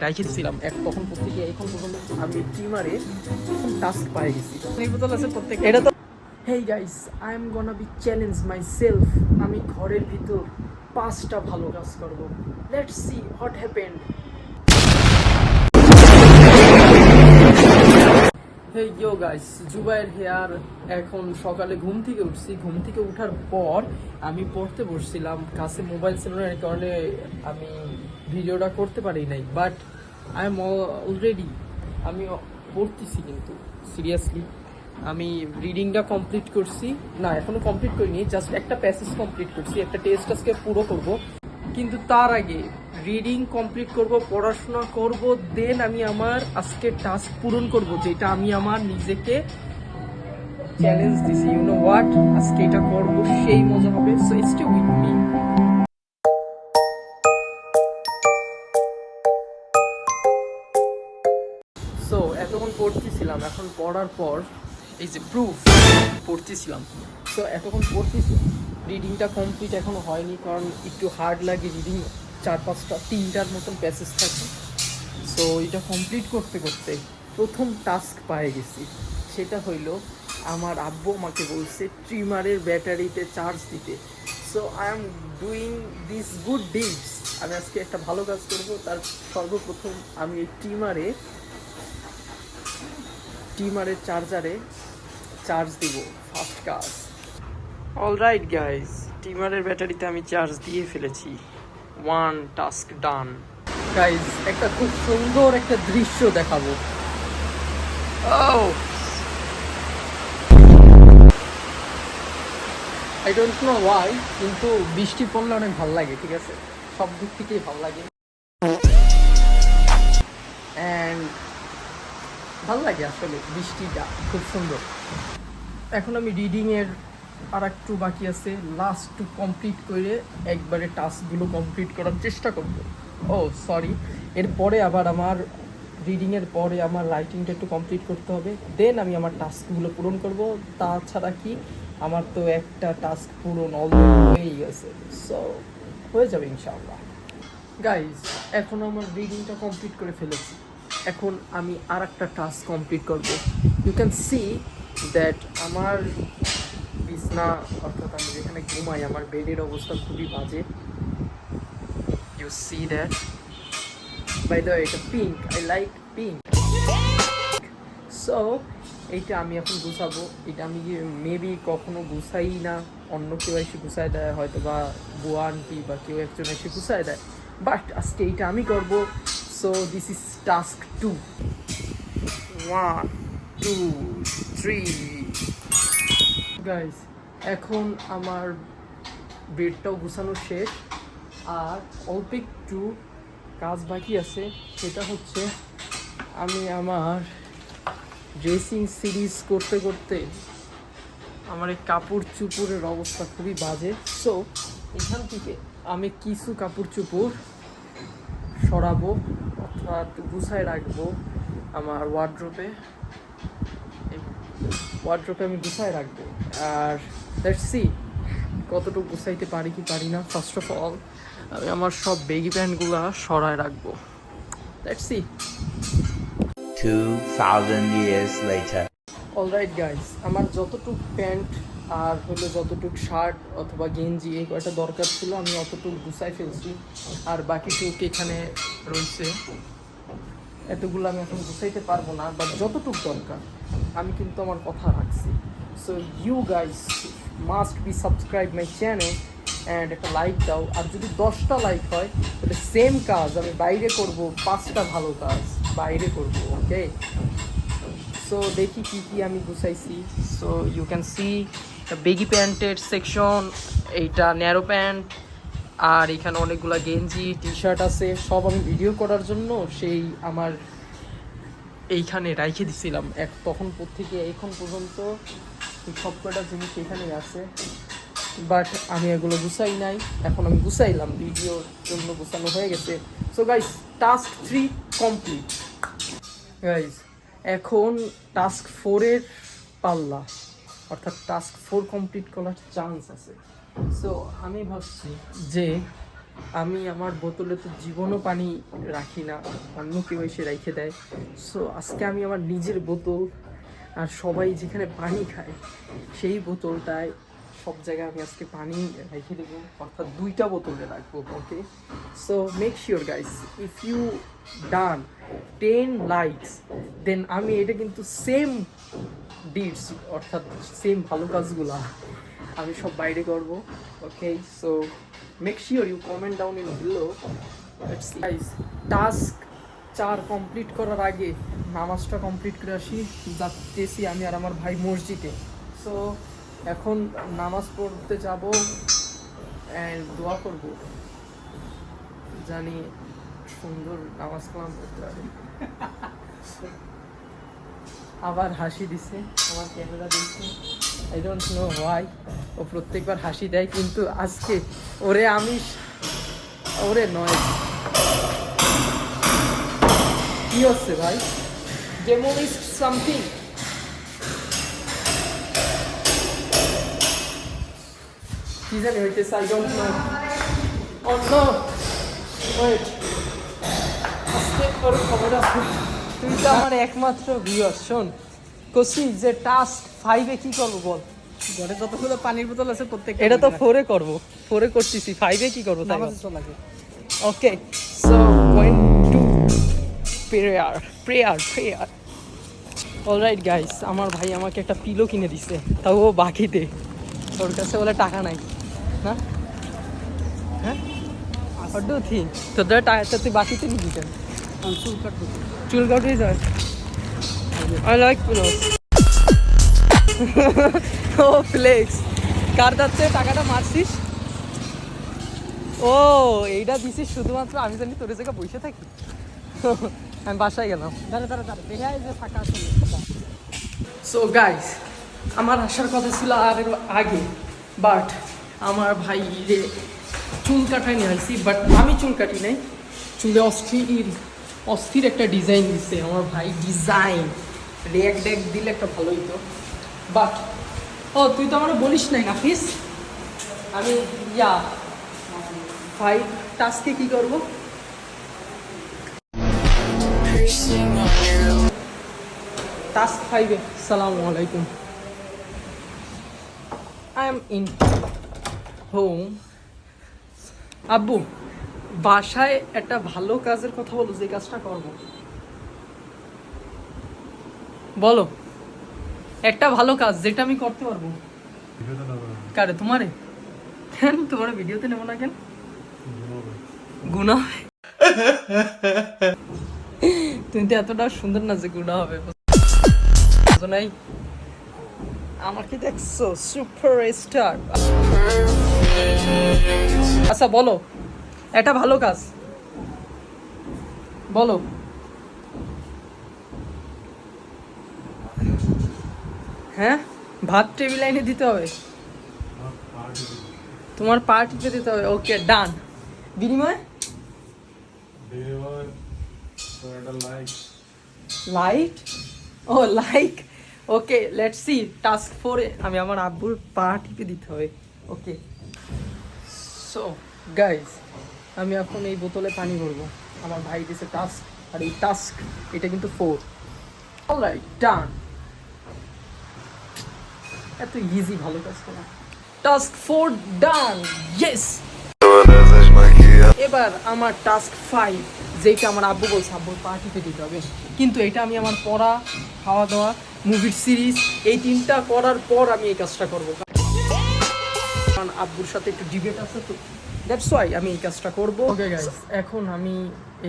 রাইখে দিছিলাম তখন প্রত্যেকে এখন পর্যন্ত আমি টিমারে টাস্ক পাই গেছি। এটা তো hey guys, I am gonna be challenge myself. আমি ঘরের ভিতর 5টা ভালো কাজ করব। Let's see what happened. Hey yo guys, Zubair here. এখন সকালে ঘুম থেকে উঠছি। ঘুম থেকে ওঠার পর আমি পড়তে বসছিলাম। কাছে মোবাইল ছিল না, এর কারণে আমি ভিডিওটা করতে পারি নাই। বাট আই এম অলরেডি আমি পড়তেছি, কিন্তু সিরিয়াসলি আমি রিডিংটা কমপ্লিট করছি না, এখনো কমপ্লিট করিনি, জাস্ট একটা প্যাসেজ কমপ্লিট করছি। একটা টেস্ট আজকে পুরো করব, কিন্তু তার আগে রিডিং কমপ্লিট করব, পড়াশোনা করব, দেন আমি আমার আজকে টাস্ক পূরণ করব, যেটা আমি আমার নিজেকে চ্যালেঞ্জ দিছি। ইউ নো হোয়াট, আজকে এটা করব, সেই মজা হবে। So stay with me. So এতক্ষণ পড়তেছিলাম, এখন পড়ার পর এই যে প্রুফ পড়তেছিলাম। সো এতক্ষণ পড়তেছিলাম, রিডিংটা কমপ্লিট এখনো হয়নি, কারণ একটু হার্ড লাগে রিডিং। 4-5টা 3টার মতন প্যাসেজ থাকে। সো এটা কমপ্লিট করতে করতে প্রথম টাস্ক পেয়ে গেছি। সেটা হইলো, আমার আব্বু আমাকে বলছে ট্রিমারের ব্যাটারিতে চার্জ দিতে। So I am doing this good deeds. আমি আজকে একটা ভালো কাজ করবো। তার সর্বপ্রথম আমি এই টিমারের চার্জারে চার্জ দিব, ফার্স্ট কাজ। অলরাইট গাইজ, টিমারের ব্যাটারিতে আমি চার্জ দিয়ে ফেলেছি। ওয়ান টাস্ক ডান। গাইজ, একটা খুব সুন্দর একটা দৃশ্য দেখাবো। আই ডোন্ট নো ওয়াই, কিন্তু বৃষ্টি পড়লে অনেক ভালো লাগে। ঠিক আছে, সব দিক থেকেই ভালো লাগে, অ্যান্ড ভালো লাগে আসলে, বৃষ্টিটা খুব সুন্দর। এখন আমি রিডিংয়ের আর একটু বাকি আছে, লাস্ট টু কমপ্লিট করে একবারে টাস্কগুলো কমপ্লিট করার চেষ্টা করব। ও সরি, এরপরে আবার আমার রিডিংয়ের পরে আমার রাইটিংটা একটু কমপ্লিট করতে হবে, দেন আমি আমার টাস্কগুলো পূরণ করব। তাছাড়া কি, আমার তো একটা টাস্ক পূরণ অলরেডি হয়েই গেছে। সো হয়ে যাবে ইনশাআল্লাহ। গাইজ, এখন আমার রিডিংটা কমপ্লিট করে ফেলেছি। এখন আমি আর একটা টাস্ক কমপ্লিট করব। ইউ ক্যান সি দ্যাট আমার বিছনা, অর্থাৎ আমি যেখানে ঘুমাই, আমার বেডের অবস্থা খুবই বাজে। You see that. By the way, এটা pink, I like pink. So এইটা আমি এখন গুছাবো। এটা আমি মেবি কখনো গুছাই না, অন্য কেউ এসে গুছায় দেয়, হয়তো বা বুয়া আন্টি বা কেউ একজন এসে গুছায় দেয়, বাট আজকে এইটা আমি করবো। So this is task 2। 1 2 3 guys, এখন আমার বেডটাও গুছানো শেষ, আর অল্প একটু কাজ বাকি আছে। সেটা হচ্ছে, আমি আমার ড্রেসিং সিরিজ করতে করতে আমার এই কাপড় চুপড়ের অবস্থা খুবই বাজে। সো এখান থেকে আমি কিছু কাপড় চুপড় সরাবো, অর্থাৎ গুছায় রাখবো আমার ওয়ার্ড্রোপে আমি গুছায় রাখবো। আর লেটস সি কতটুকু গুছাইতে পারি কি পারি না। ফার্স্ট অফ অল আমি আমার সব বেগি প্যান্টগুলো সরায় রাখবো। Let's see. 2000 years later. Alright guys, আমার যতটুকু প্যান্ট আর হলো যতটুকু শার্ট অথবা গেঞ্জি এই কয়টা দরকার ছিল, আমি অতটুকু গুছাই ফেলছি। আর বাকিটুকু এখানে রয়েছে, এতগুলো আমি এখন গুছাইতে পারবো না, বাট যতটুকু দরকার আমি কিন্তু আমার কথা রাখছি। So you guys must be subscribe my channel and একটা লাইক দাও। আর যদি 10টা লাইক হয় তাহলে সেম কাজ আমি বাইরে করব, 5টা ভালো কাজ বাইরে করব। ওকে, সো দেখি কি কি আমি গুছাইছি। So you can see baggy প্যান্টের সেকশন, এইটা ন্যারো প্যান্ট, আর এখানে অনেকগুলো গেঞ্জি টি শার্ট আছে। সব আমি ভিডিও করার জন্য সেই আমার এইখানে রাইখে দিছিলাম, তখন থেকে এখন পর্যন্ত সব কটা জিনিস এখানেই আছে, বাট আমি এগুলো গুছাই নাই। এখন আমি গুছাইলাম, ভিডিওর জন্য গুছানো হয়ে গেছে। So guys, task 3 complete. Guys, এখন টাস্ক 4-এর পাল্লা, অর্থাৎ টাস্ক 4 কমপ্লিট করার চান্স আছে। সো আমি ভাবছি যে আমি আমার বোতলে তো জীবনও পানি রাখি না, অন্য কেউ এসে রেখে দেয়। সো আজকে আমি আমার নিজের বোতল আর সবাই যেখানে পানি খায় সেই বোতলটায় সব জায়গায় আমি আজকে পানি রেখে দেবো, অর্থাৎ 2টা বোতলে রাখবো। Okay, so make sure guys, if you done 10 likes then আমি এটা কিন্তু সেম ডিডস অর্থাৎ সেম ভালো কাজগুলা আমি সব বাইরে করব। Okay, so make sure you comment down in below. Let's see guys, task 4 complete করার আগে নামাজটা কমপ্লিট করে আসি। যাচ্ছি আমি আর আমার ভাই মসজিদে। সো এখন নামাজ পড়তে যাব অ্যান্ড দোয়া করব, জানি সুন্দর নামাজ কালাম পড়তে পারি। আবার হাসি দিছে আমার ক্যামেরা দিচ্ছে, আই ডোন্ট নো হোয়াই। ও প্রত্যেকবার হাসি দেয়, কিন্তু আজকে ওরে নয়। কি হচ্ছে ভাই? Demolished something. কি জানি হইতেছে, I don't know. Oh no, wait, আজকে ওর খবর আছে। তুই তো আমার একমাত্র ভিউয়ার। শোন কসি, যে টাস্ক 5-এ কি করবো বল? ঘরে যতগুলো পানির বোতল আছে প্রত্যেক এটা তো 4-এ করবো, 4-এ করতেছি, 5-এ কি করবো তাই? নামাজে চলে লাগে। Okay, so going to prayer. Alright guys, আমার ভাই আমাকে একটা পিলো কিনে দিছে, তাও ও বাকিতে। তোর কাছে বলে টাকা নাই না? হ্যাঁ, হোয়াট ডু থিঙ্ক? তোদের টাকা তুই বাকিতে নিবি কেন? আমি চুল কাটবো। চুল কাটবি যায়? I like pillows. ও ফ্লেক্স, কার যাচ্ছে টাকাটা মারছিস? ও এইটা দিছিস শুধুমাত্র আমি জানি তোর জায়গায় বসে থাকি। আমি বাসায় গেলাম। দাঁড়া দেখা যে ফাঁকা আসলে। সো গাইস, আমার আসার কথা ছিল আর আগে, বাট আমার ভাই রে চুল কাটাই নিয়ে আসছি। বাট আমি চুল কাটি নাই, চুলে অস্থির একটা ডিজাইন দিচ্ছে আমার ভাই। ডিজাইন রেক ডেক দিলে একটা ভালো হইতো, বাট ও তুই তো আমার বলিস নাই নাফিস। আমি ভাই টাস্কে কি করবো? টাস্ক 5-এ সালামু আলাইকুম, আই এম ইন হোম। আব্বু, বাসায় একটা ভালো কাজের কথা বলো, যে কাজটা করব। বলো একটা ভালো কাজ যেটা আমি করতে পারবো। কারে? তোমারে? কেন তোমার ভিডিওতে নেবো না কেন? গুণা হবে? তুমি তো এতটা সুন্দর না যে গুণা হবে। নাই আমাকে দেখছো সুপার স্টার। আচ্ছা বলো একটা ভালো কাজ, বলো। হ্যাঁ, ভাত টেবিল লাইনে দিতে হবে, তোমার পার্টিতে দিতে হবে। Okay done. বিনিময় লাইট, ও like. Okay let's see, task 4-এ আমি আমার আব্বুর পা টিপে দিতে হবে। ওকে, সো গাইস, আমি এখন এই বোতলে পানি ভরবো। আমার ভাই দিছে টাস্ক, আর এই টাস্ক এটা কিন্তু 4। অলরাইট ডান। এত ইজি ভালো কাজ করা। টাস্ক 4 ডান, ইয়েস। এবার আমার টাস্ক 5, যেটা আমার আব্বু বলছে আব্বুর পা টিপে দিতে হবে। কিন্তু এটা আমি আমার পড়া, খাওয়া দাওয়া, মুভির সিরিজ এই 3টা করার পর আমি এই কাজটা করবো। কারণ আব্বুর সাথে একটু ডিবেট আছে, তো দ্যাটস ওয়াই আমি এই কাজটা করবো। ওকে গাইস, এখন আমি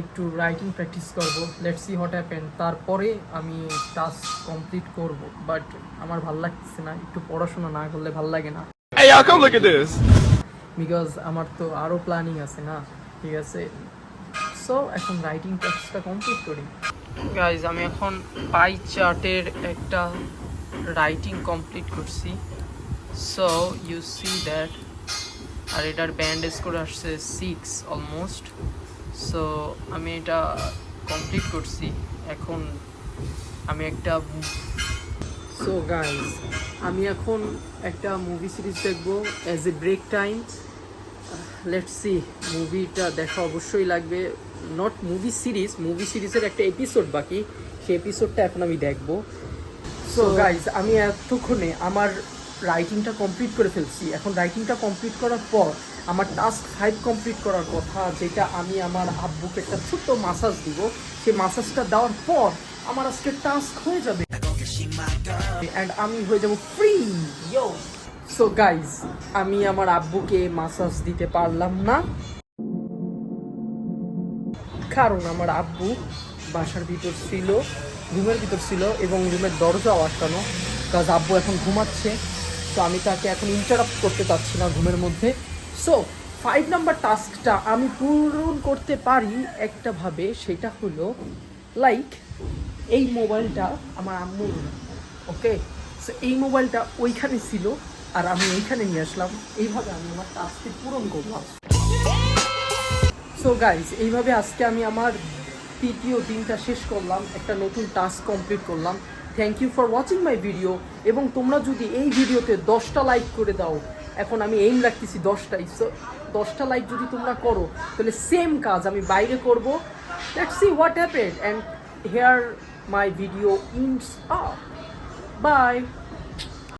একটু রাইটিং প্র্যাকটিস করব। Let's see what happen. তারপরে আমি টাস্ক কমপ্লিট করব। বাট আমার ভাল লাগছে না, একটু পড়াশোনা না করলে ভাল লাগে না। Hey y'all, come look at this. Because আমার তো আরও প্ল্যানিং আছে না, ঠিক আছে? সো এখন রাইটিং প্র্যাকটিসটা কমপ্লিট করি। গাইজ, আমি এখন পাই চার্টের একটা রাইটিং কমপ্লিট করছি। সো ইউ সি দ্যাট, আর এটার ব্যান্ডেজ করে আসছে 6 অলমোস্ট। সো আমি এটা কমপ্লিট করছি। এখন আমি একটা সো গাইজ, আমি এখন একটা মুভি সিরিজ দেখবো as a break time. Let's see, মুভিটা দেখা অবশ্যই লাগবে। নট মুভি সিরিজের একটা এপিসোড বাকি, সেই এপিসোডটা এখন আমি দেখবো। সো গাইজ, আমি এতক্ষণে আমার রাইটিংটা কমপ্লিট করে ফেলছি। এখন রাইটিংটা কমপ্লিট করার পর আমার টাস্ক 5 কমপ্লিট করার কথা, যেটা আমি আমার আব্বুকে একটা ছোট্ট মাসাজ দিব। সেই মাসাজটা দেওয়ার পর আমার আজকে টাস্ক হয়ে যাবে অ্যান্ড আমি হয়ে যাব ফ্রি। সো গাইজ, আমি আমার আব্বুকে মাসাজ দিতে পারলাম না, কারণ আমার আব্বু বাসার ভিতর ছিল, রুমের ভিতর ছিল এবং রুমের দরজাও আটকানো, কাজ আব্বু এখন ঘুমাচ্ছে। তো আমি তাকে এখন ইন্টারাপ্ট করতে চাচ্ছি না ঘুমের মধ্যে। সো 5 নাম্বার টাস্কটা আমি পূরণ করতে পারি একটাভাবে, সেটা হলো লাইক এই মোবাইলটা আমার আম্মুর, ওকে। সো এই মোবাইলটা ওইখানে ছিল আর আমি এইখানে নিয়ে আসলাম, এইভাবে আমি আমার টাস্কটি পূরণ করলাম। সো গাইজ, এইভাবে আজকে আমি আমার তৃতীয় দিনটা শেষ করলাম, একটা নতুন টাস্ক কমপ্লিট করলাম। Thank you for watching my video. এবং তোমরা যদি এই ভিডিওতে 10টা লাইক করে দাও, এখন আমি এইম রাখতেছি 10টাই, সো 10টা লাইক যদি তোমরা করো তাহলে সেম কাজ আমি বাইরে করব। Let's see what happened and here my video ends up. By.